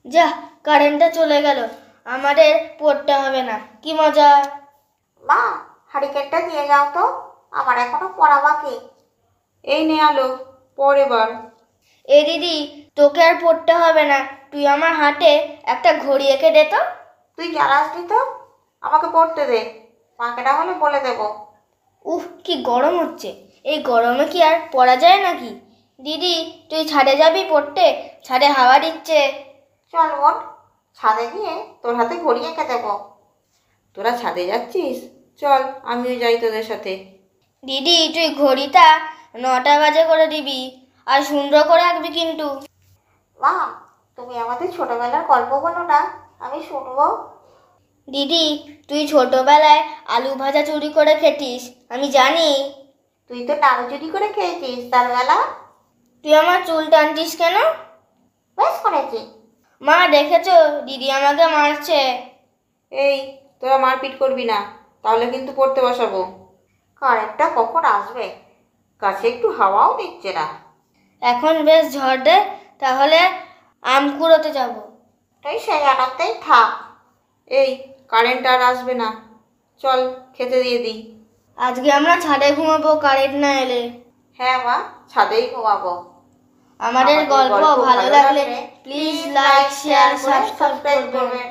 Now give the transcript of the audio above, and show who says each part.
Speaker 1: যা, কারেন্টটা চলে গেল, আমাদের পড়তে হবে না, কি মজা।
Speaker 2: মা, হারিকেনটা দিয়ে যাও তো, আমার এখনো পড়া বাকি।
Speaker 3: এই নে আলো, পড় এবার।
Speaker 1: এ দিদি, তোকে আর পড়তে হবে না, তুই আমার হাতে একটা ঘড়ি এঁকে দে তো।
Speaker 2: তুই জানাসনি তো, আমাকে পড়তে দে, মাকে না হলে বলে দেবো।
Speaker 1: কি গরম হচ্ছে, এই গরমে কি আর পড়া যায় নাকি? দিদি, তুই ছাদে যাবি পড়তে? ছাদে হাওয়া দিচ্ছে।
Speaker 2: চল বোন, ছাদে গিয়ে তোর হাতে ঘড়ি এঁকে দেবো।
Speaker 3: তোরা ছাদে যাচ্ছিস? চল, আমিও যাই তোদের সাথে।
Speaker 1: দিদি, তুই ঘড়িটা 9টা বাজে করে দিবি, আর সুন্দর করে আঁকবি কিন্তু।
Speaker 2: মা, তুমি আমাদের ছোটবেলার গল্প বলো না, আমি শুনবো।
Speaker 1: দিদি, তুই ছোটবেলায় আলু ভাজা চুরি করে খেতিস, আমি জানি।
Speaker 2: তুই তো নাড়ু চুরি করে খেয়েছিস তার বেলা।
Speaker 1: তুই আমার চুল টানতিস কেন?
Speaker 2: বেশ করেছি।
Speaker 1: মা, দেখেছো দিদি আমাকে মারছে।
Speaker 3: এই, তোরা মারপিট করবি না, তাহলে কিন্তু পড়তে বসাবো।
Speaker 2: কারেন্টটা কখন আসবে? কাছে একটু হাওয়াও দিচ্ছে না।
Speaker 1: এখন বেশ ঝড় দেয়, তাহলে আম কুড়োতে যাব।
Speaker 2: তুই সেই আনন্দেই থাক।
Speaker 3: এই, কারেন্ট আর আসবে না, চল খেতে দিয়ে দিই।
Speaker 1: আজকে আমরা ছাদে ঘুমাবো কারেন্ট না এলে।
Speaker 2: হ্যাঁ মা, ছাদেই ঘুমাবো।
Speaker 1: আমাদের গল্প ভালো লাগলে প্লিজ লাইক, শেয়ার, সাবস্ক্রাইব করবেন।